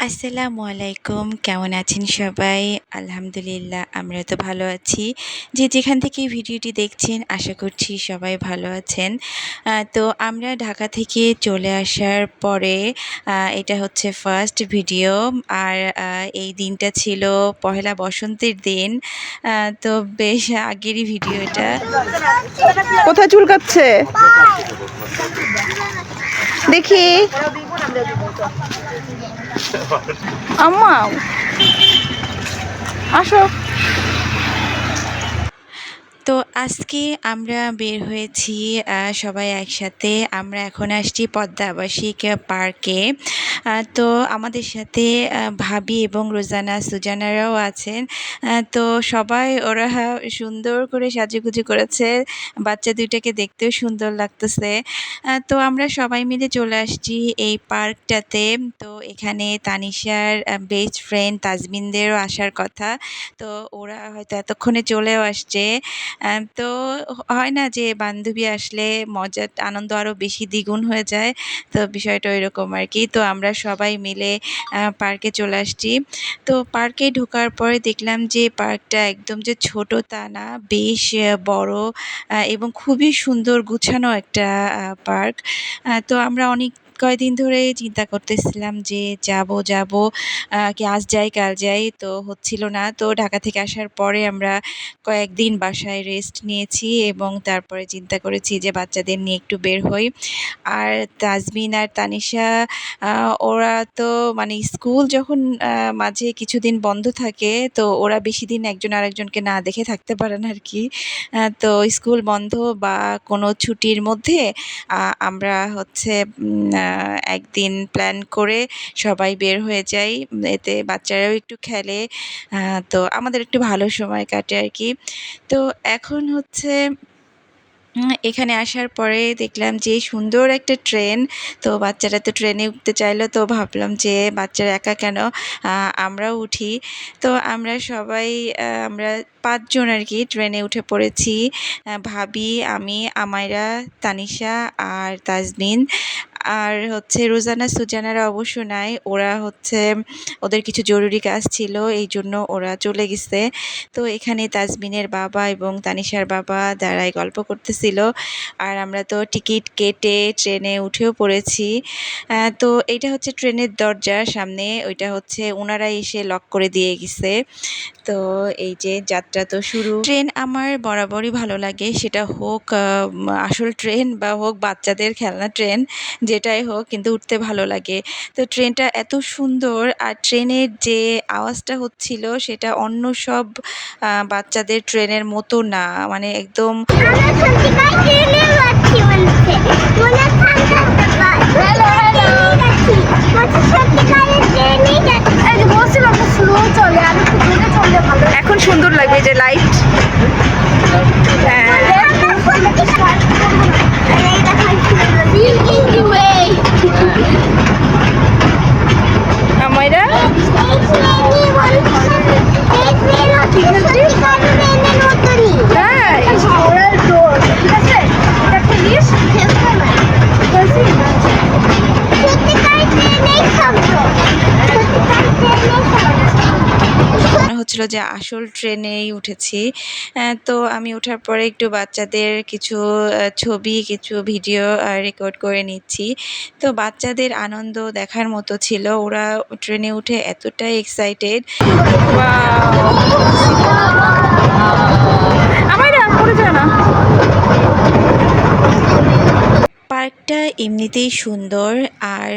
আসসালামু আলাইকুম। কেমন আছেন সবাই? আলহামদুলিল্লাহ আমরা তো ভালো আছি। যে যেখান থেকে ভিডিওটি দেখছেন আশা করছি সবাই ভালো আছেন। তো আমরা ঢাকা থেকে চলে আসার পরে এটা হচ্ছে ফার্স্ট ভিডিও। আর এই দিনটা ছিল পহেলা বসন্তের দিন। তো বেশ আগেরই ভিডিও এটা। কোথায় চুলকাচ্ছে দেখি আম্মা আসো। তো আজকে আমরা বের হয়েছি সবাই একসাথে। আমরা এখন আসছি পদ্মা আবাসিক পার্কে। তো আমাদের সাথে ভাবি এবং রোজানা সুজানারাও আছেন। তো সবাই ওরা সুন্দর করে সাজুগুজু করেছে। বাচ্চা দুইটাকে দেখতেও সুন্দর লাগতেছে। তো আমরা সবাই মিলে চলে আসছি এই পার্কটাতে। তো এখানে তানিশার বেস্ট ফ্রেন্ড তাজমিনদেরও আসার কথা। তো ওরা হয়তো এতক্ষণে চলেও আসছে। তো হয় না যে বান্ধবী আসলে মজার আনন্দ আরও বেশি দ্বিগুণ হয়ে যায়। তো বিষয়টা ওইরকম আর কি। তো আমরা সবাই মিলে পার্কে চলে আসছি। তো পার্কে ঢোকার পরে দেখলাম যে পার্কটা একদম যে ছোট তা না, বেশ বড় এবং খুবই সুন্দর গুছানো একটা পার্ক। তো আমরা অনেক কয়দিন ধরে চিন্তা করতেছিলাম যে যাব কি আজ যাই কাল যাই, তো হচ্ছিল না। তো ঢাকা থেকে আসার পরে আমরা কয়েকদিন বাসায় রেস্ট নিয়েছি এবং তারপরে চিন্তা করেছি যে বাচ্চাদের নিয়ে একটু বের হই। আর তাজমিন আর তানিশা ওরা তো মানে স্কুল যখন মাঝে কিছুদিন বন্ধ থাকে, তো ওরা বেশি দিন একজন আরেকজনকে না দেখে থাকতে পারে না আর কি। তো স্কুল বন্ধ বা কোনো ছুটির মধ্যে আমরা হচ্ছে একদিন প্ল্যান করে সবাই বের হয়ে যাই। এতে বাচ্চারাও একটু খেলে। তো আমাদের একটু ভালো সময় কাটে আর কি। তো এখন হচ্ছে এখানে আসার পরে দেখলাম যে সুন্দর একটা ট্রেন। তো বাচ্চারা তো ট্রেনে উঠতে চাইলো, তো ভাবলাম যে বাচ্চারা একা কেন, আমরাও উঠি। তো আমরা সবাই আমরা ৫ জন আর কি ট্রেনে উঠে পড়েছি। ভাবি, আমি, আমায়রা, তানিশা আর তাজমিন। আর হচ্ছে রোজানা সুজানারা অবশ্য নাই। ওরা হচ্ছে ওদের কিছু জরুরি কাজ ছিল, এইজন্য ওরা চলে গেছে। তো এখানে তাজমিনের বাবা এবং তানিশার বাবা দাঁড়ায় গল্প করতেছিল। আর আমরা তো টিকিট কেটে ট্রেনে উঠেও পড়েছি। তো এইটা হচ্ছে ট্রেনের দরজা সামনে, ওইটা হচ্ছে ওনারাই এসে লক করে দিয়ে গেছে। তো এই যে যাত্রা তো শুরু। ট্রেন আমার বরাবরই ভালো লাগে, সেটা হোক আসল ট্রেন বা হোক বাচ্চাদের খেলনা ট্রেন, যেটাই হোক কিন্তু উঠতে ভালো লাগে। তো ট্রেনটা এত সুন্দর, আর ট্রেনের যে আওয়াজটা হচ্ছিল সেটা অন্য সব বাচ্চাদের ট্রেনের মতো না, মানে একদম এখন সুন্দর লাগবে যে লাইট। আমায়রা হচ্ছিল যে আসল ট্রেনেই উঠেছি। তো আমি ওঠার পরে একটু বাচ্চাদের কিছু ছবি, কিছু ভিডিও রেকর্ড করে নিচ্ছি। তো বাচ্চাদের আনন্দ দেখার মতো ছিল। ওরা ট্রেনে উঠে এতটাই এক্সাইটেড। আমায়রা পড়ে যায় না। পার্কটা এমনিতেই সুন্দর। আর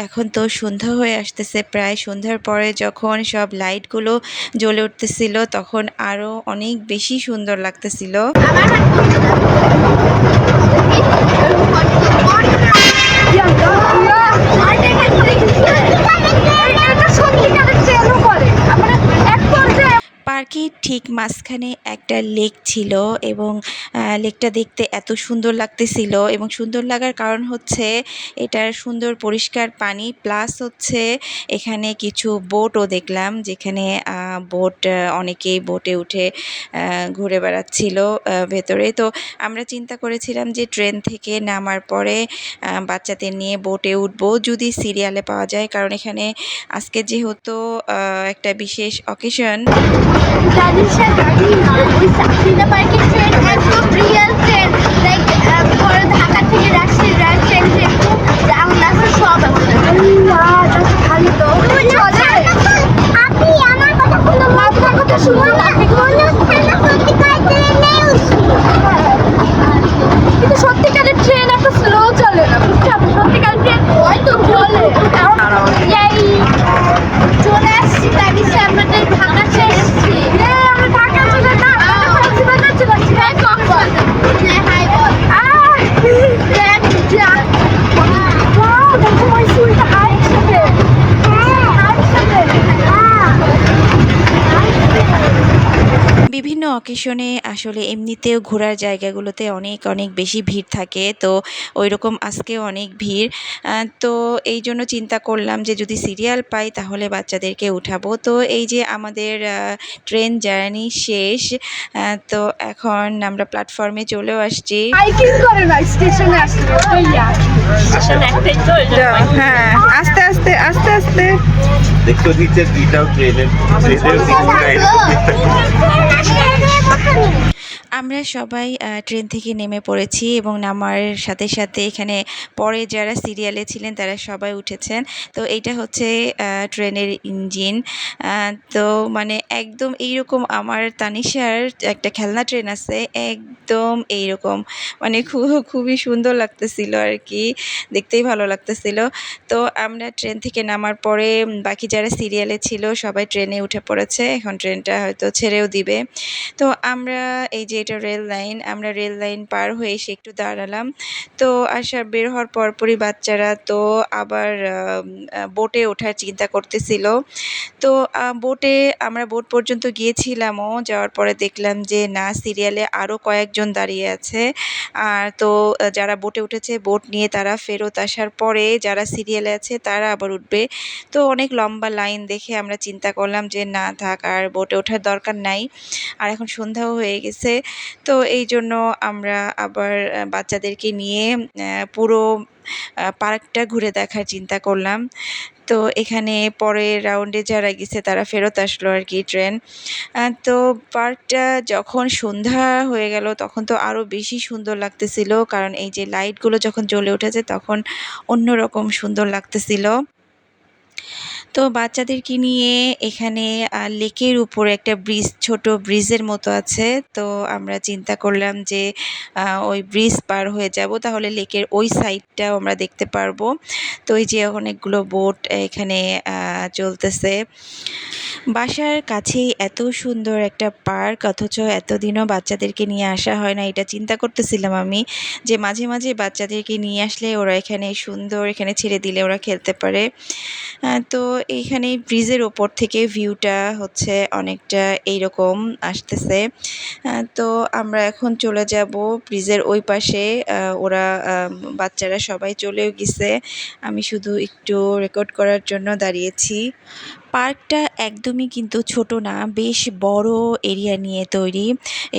এখন তো সন্ধ্যা হয়ে আসতেছে, প্রায় সন্ধ্যার পরে যখন সব লাইটগুলো জ্বলে উঠতেছিল তখন আরও অনেক বেশি সুন্দর লাগতেছিল। পার্কের ঠিক ঠিক মাঝখানে একটা লেক ছিল এবং লেকটা দেখতে এত সুন্দর লাগতেছিল এবং সুন্দর লাগার কারণ হচ্ছে এটার সুন্দর পরিষ্কার পানি প্লাস হচ্ছে এখানে কিছু বোটও দেখলাম যেখানে বোট অনেকেই বোটে উঠে ঘুরে বেড়াচ্ছিল ভেতরে। তো আমরা চিন্তা করেছিলাম যে ট্রেন থেকে নামার পরে বাচ্চাদের নিয়ে বোটে উঠবো যদি সিরিয়ালে পাওয়া যায়, কারণ এখানে আজকে যেহেতু একটা বিশেষ অকেশন। কিন্তু সত্যিকারের ট্রেন এত স্লো চলে না, বুঝতে হবে। সত্যিকারের ট্রেন হয়তো চলে। চলে আসছি তাগিসে, আমরা তো ঢাকা শেষ এসছি। আমরা ঢাকা চলে না, কক্সবাজার চলে আসছি। হ্যাঁ, কক্সবাজার। হ্যাঁ, হাই বল। ওয়াও, দেখো মইসুরটা হাইট সাথে। হ্যাঁ, হাইট সাথে। বিভিন্ন অকেশনে আসলে এমনিতেও ঘোরার জায়গাগুলোতে অনেক অনেক বেশি ভিড় থাকে, তো ওই রকম আজকেও অনেক ভিড়। তো এই জন্য চিন্তা করলাম যে যদি সিরিয়াল পাই তাহলে বাচ্চাদেরকে উঠাবো। তো এই যে আমাদের ট্রেন জার্নি শেষ, তো এখন আমরা প্ল্যাটফর্মে চলেও আসছি। হাইকিং করে না, স্টেশনে আসছে। স্টেশন একটাই তো, হ্যাঁ, আস্তে আস্তে আস্তে আস্তে। দেখছো নিচে দুইটাও ট্রেনের আমরা সবাই ট্রেন থেকে নেমে পড়েছি এবং নামার সাথে সাথে এখানে পরে যারা সিরিয়ালে ছিলেন তারা সবাই উঠেছেন। তো এইটা হচ্ছে ট্রেনের ইঞ্জিন। তো মানে একদম এইরকম আমার তানিশার একটা খেলনা ট্রেন আছে, একদম এইরকম মানে খুবই সুন্দর লাগতেছিল আর কি, দেখতেই ভালো লাগতেছিল। তো আমরা ট্রেন থেকে নামার পরে বাকি যারা সিরিয়ালে ছিল সবাই ট্রেনে উঠে পড়েছে, এখন ট্রেনটা হয়তো ছেড়েও দিবে। তো আমরা এই যে এটা রেল লাইন, আমরা রেল লাইন পার হয়ে এসে একটু দাঁড়ালাম। তো বের হওয়ার পরপরই বাচ্চারা তো আবার বোটে ওঠার চিন্তা করতেছিল। তো বোটে আমরা বোট পর্যন্ত গিয়েছিলামও, যাওয়ার পরে দেখলাম যে না, সিরিয়ালে আরও কয়েকজন দাঁড়িয়ে আছে। আর তো যারা বোটে উঠেছে বোট নিয়ে তারা ফেরত আসার পরে যারা সিরিয়ালে আছে তারা আবার উঠবে। তো অনেক লম্বা লাইন দেখে আমরা চিন্তা করলাম যে না থাক, আর বোটে ওঠার দরকার নাই, আর এখন সন্ধ্যাও হয়ে গেছে। তো এই জন্য আমরা আবার বাচ্চাদেরকে নিয়ে পুরো পার্কটা ঘুরে দেখার চিন্তা করলাম। তো এখানে পরের রাউন্ডে যারা গেছে তারা ফেরত আসলো আর কি ট্রেন। তো পার্কটা যখন সন্ধ্যা হয়ে গেল তখন তো আরও বেশি সুন্দর লাগতেছিল, কারণ এই যে লাইটগুলো যখন জ্বলে উঠেছে তখন অন্যরকম সুন্দর লাগতেছিল। তো বাচ্চাদেরকে নিয়ে এখানে লেকের উপরে একটা ব্রিজ, ছোট ব্রিজের মতো আছে। তো আমরা চিন্তা করলাম যে ওই ব্রিজ পার হয়ে যাব, তাহলে লেকের ওই সাইডটাও আমরা দেখতে পারবো। তো এই যে অনেকগুলো বোট এখানে চলতেছে। বাসার কাছেই এত সুন্দর একটা পার্ক, অথচ এতদিনও বাচ্চাদেরকে নিয়ে আসা হয় না। এটা চিন্তা করতেছিলাম আমি যে মাঝে মাঝে বাচ্চাদেরকে নিয়ে আসলে ওরা এখানে সুন্দর, এখানে ছেড়ে দিলে ওরা খেলতে পারে। তো এইখানে ব্রিজের ওপর থেকে ভিউটা হচ্ছে অনেকটা এইরকম আসতেছে। তো আমরা এখন চলে যাব ব্রিজের ওই পাশে। ওরা বাচ্চারা সবাই চলেও গেছে, আমি শুধু একটু রেকর্ড করার জন্য দাঁড়িয়েছি। পার্কটা একদমই কিন্তু ছোট না, বেশ বড় এরিয়া নিয়ে তৈরি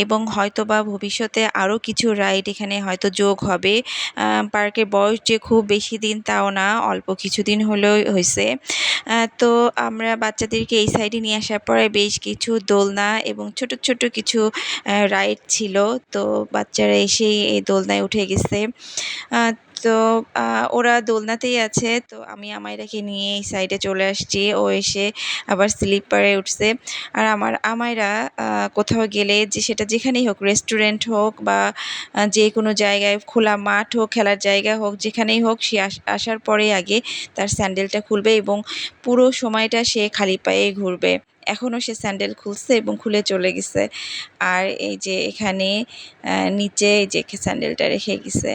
এবং হয়তোবা ভবিষ্যতে আরও কিছু রাইড এখানে হয়তো যোগ হবে। পার্কের বয়স যে খুব বেশি দিন তাও না, অল্প কিছুদিন হলেও হয়েছে। তো আমরা বাচ্চাদেরকে এই সাইডে নিয়ে আসার পরে বেশ কিছু দোলনা এবং ছোট ছোট কিছু রাইড ছিল। তো বাচ্চারা এসে এই দোলনায় উঠে গেছে। তো ওরা দোলনাতেই আছে। তো আমি আমাইরাকে নিয়ে এই সাইডে চলে আসছি, ও এসে আবার স্লিপারে উঠছে। আর আমার আমাইরা কোথাও গেলে যে সেটা যেখানেই হোক, রেস্টুরেন্ট হোক বা যে কোনো জায়গায়, খোলা মাঠ হোক, খেলার জায়গা হোক, যেখানেই হোক, সে আসার পরে আগে তার স্যান্ডেলটা খুলবে এবং পুরো সময়টা সে খালি পায়ে ঘুরবে। এখনও সে স্যান্ডেল খুলছে এবং খুলে চলে গেছে। আর এই যে এখানে নিচে এই যে স্যান্ডেলটা রেখে গেছে।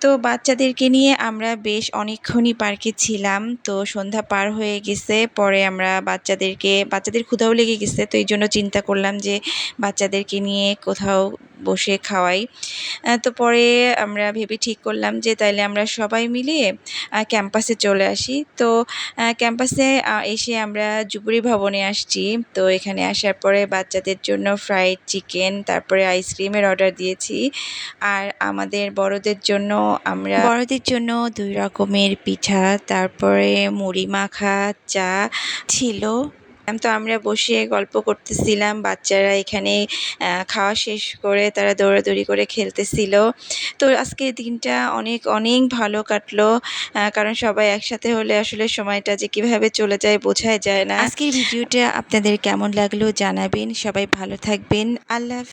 তো বাচ্চাদেরকে নিয়ে আমরা বেশ অনেকক্ষণই পার্কে ছিলাম। তো সন্ধ্যা পার হয়ে গেছে। পরে আমরা বাচ্চাদের ক্ষুধাও লেগে গেছে। তো এইজন্য চিন্তা করলাম যে বাচ্চাদেরকে নিয়ে কোথাও বসে খাওয়াই। তো পরে আমরা ভেবে ঠিক করলাম যে তাইলে আমরা সবাই মিলিয়ে ক্যাম্পাসে চলে আসি। তো ক্যাম্পাসে এসে আমরা জুবলি ভবনে আসছি। তো এখানে আসার পরে বাচ্চাদের জন্য ফ্রাইড চিকেন, তারপরে আইসক্রিমের অর্ডার দিয়েছি। আর আমাদের বড়দের জন্য 2 রকমের পিঠা, তারপরে মুড়ি মাখা, চা ছিল। তো আমরা বসে গল্প করতেছিলাম। বাচ্চারা এখানে খাওয়া শেষ করে তারা দৌড়াদৌড়ি করে খেলতেছিল। তো আজকের দিনটা অনেক অনেক ভালো কাটলো। কারণ সবাই একসাথে হলে আসলে সময়টা যে কিভাবে চলে যায় বোঝাই যায় না। আজকের ভিডিওটা আপনাদের কেমন লাগলো জানাবেন। সবাই ভালো থাকবেন। আল্লাহ হাফেজ।